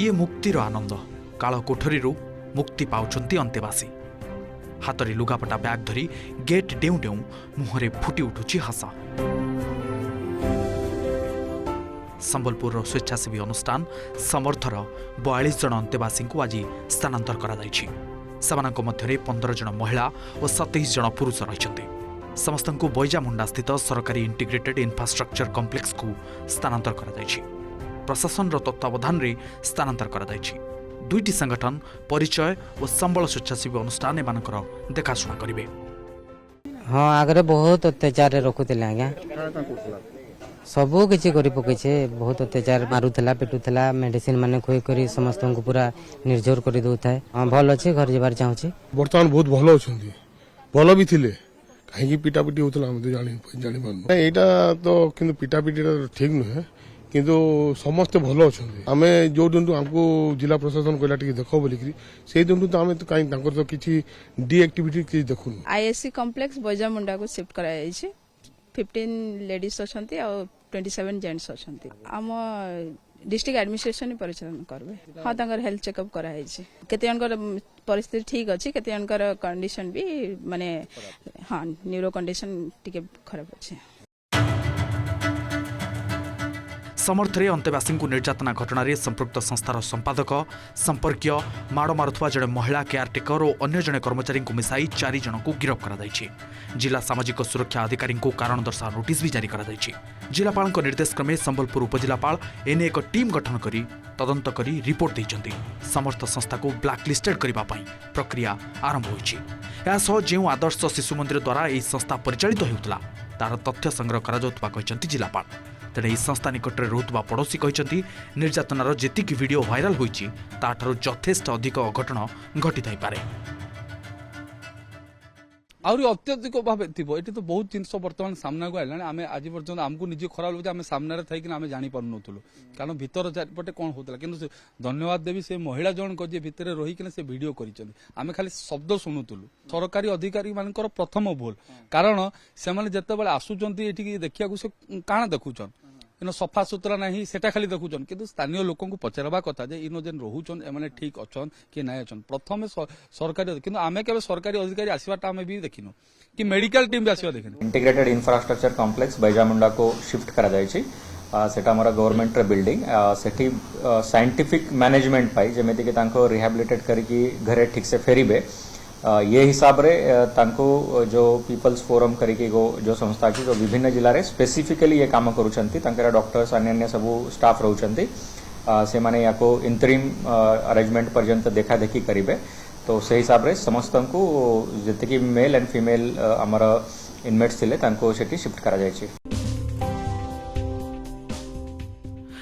ये मुक्तिर आनंद काल कोठरी मुक्ति पाउछंती अंतेवासी हातरे लुगापटा बैग धरी गेट डेउ डेउ मुहरे फुटी उठुची हसा। संबलपुर स्वेच्छासेवी अनुष्ठान समर्थर 42 जन अंतेवासी को आज स्थानांतर करा जायछि। सेमानक मध्यरे 15 जन महिला और 27 जन पुरुष रहिछन्ते। समस्तଙ୍କୁ बैजामुंडा स्थित सरकारी इंटीग्रेटेड इंफ्रास्ट्रक्चर कॉम्प्लेक्स को स्थानांतर करा जायछि। प्रशासन तत्वावधान रे स्थानांतर करा जायछि। दुईटी संगठन परिचय और संबल स्वेच्छासेवी अनुष्ठान एमानकर देखाशुना करिवे। हाँ आगे बहुत अत्याचार रखुले आज्ञा सबू किसी कर पकईछे बहुत अत्याचार मारुला पिटुला मेडिसिन माने खुई करी समस्त को पूरा निर्जोर कर दउथाय। हाँ भल अच्छे घर जबार चाहूँ बर्तमान बहुत भल अच्छा भल भी थिले कहीं पिटापिटी होता जानी यहाँ तो किंतु पिटापिटी ठीक नुहे किंतु समस्ते भल अच्छा आम जो दिन आमको जिला प्रशासन कहला देख बोलिकी से दिन तो आम तो कहीं तो किसी डीएक्टिविटी किसी देखुन। आईएससी कॉम्प्लेक्स बैजामुंडा को शिफ्ट करा 15 लेडीज अच्छा 27 जेंट्स अच्छा आम डिस्ट्रिक्ट एडमिनिस्ट्रेशन परिचालन करबे। हाँ तंगर हेल्थ चेकअप कराई केते जनकर परिस्थिति ठीक अच्छी केते जनकर कंडीशन भी माने हाँ न्यूरो कंडीशन टिके खराब अच्छे। समर्थरे अंतेवासी को निर्यातना घटना संपृक्त संस्थार संपादक संपर्कीय माड़ मारुवा जड़े महिला केयारटेकर और अन्य जड़े कर्मचारी को मिसाई 4 जन को गिरफ्त कर जिला सामाजिक सुरक्षा अधिकारी को कारण दर्शा नोटिस भी जारी कर जिलापाल निर्देश क्रमे संबलपुर उपजिलापाल एने एक टीम गठन कर तदंत कर रिपोर्ट देइछन्ति। समस्त संस्था को ब्लैकलिस्टेड करने प्रक्रिया आरंभ हो जो आदर्श शिशु मंदिर द्वारा यह संस्था परिचालित होता तार तथ्य संग्रह कर जिलापाल। तेरे यह संस्था निकट में रोकवा पड़ोशी कहते निर्यातनार जेतिक वीडियो भाइराल होइछि ताठारु यथेष्ट अधिक अघटन घटी थाई पारे। आउरी अत्यधिक भाव थी ये तो बहुत जिन बर्तमान सामना को आए आम आज पर्यटन आमको निजे खराब लगे आम सामने थी आम जापर नुलु कारण भीतर चारिपटे कौन होता कि धन्यवाद देवी से महिला जन को भितर रहीकिना से भिड कर खाली शब्द शुणुलु सरकारी अधिकारी मान प्रथम भूल कारण से जिते आसुच्च ये देखा से काण देखुन सफा सुतरा नहीं सेटा खाली देखुन कि स्थानीय लोक को पचारवा कथा इन जेन रोचन एम ठीक अच्छन कि ना अच्छन प्रथम सरकारी कि आम के सरकारी अधिकारी आसवाटा आम भी देखिनु कि मेडिकल टीम भी आसवा देखिनु। इंटीग्रेटेड इंफ्रास्ट्रक्चर कॉम्प्लेक्स बैजामुंडा को शिफ्ट करा जायछि सेटा हमारा गवर्नमेंट बिल्डिंग सेठी साइंटिफिक मैनेजमेंट पाई जेमेति कि तांको रिहैबिलिटेट करके घरे ठीक से फेरिबे ये हिसाब रे तांको जो पीपल्स फोरम करके जो संस्था की जो विभिन्न जिले में स्पेसिफिकली ये काम करुछंती तांकरा डॉक्टर्स अन्य सबू स्टाफ रहउछंती से माने याको इंटरिम अरेंजमेंट पर्यंत देखा देखी करिवे तो से हिसाब रे समस्त को जते कि मेल एंड फीमेल हमर इनमेट्स थिले तांको सेठी शिफ्ट करा जायछि।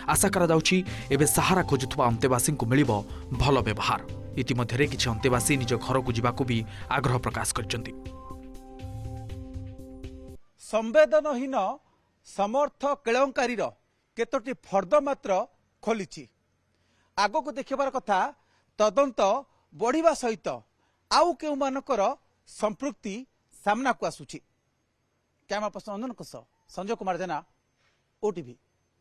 आशा करा जाउछि एबे सहारा खोजुथुवा अंतेवासी को मिलिबो भल व्यवहार। इतिमध्यरे किछि अंतेवासी निज घर को जीवाकू भी आग्रह प्रकाश करछन्ति। संवेदनहीन समर्थ केलंकारी केतोटी फर्द मात्र खोलिछि आगो को देखिबार कथा तदंत बढ़िबा सहित आउ केउ मानकर संपृक्ति सामना को आसुछि। कैमरा पर्सन अंजन संजय कुमार जेना ओटीवी।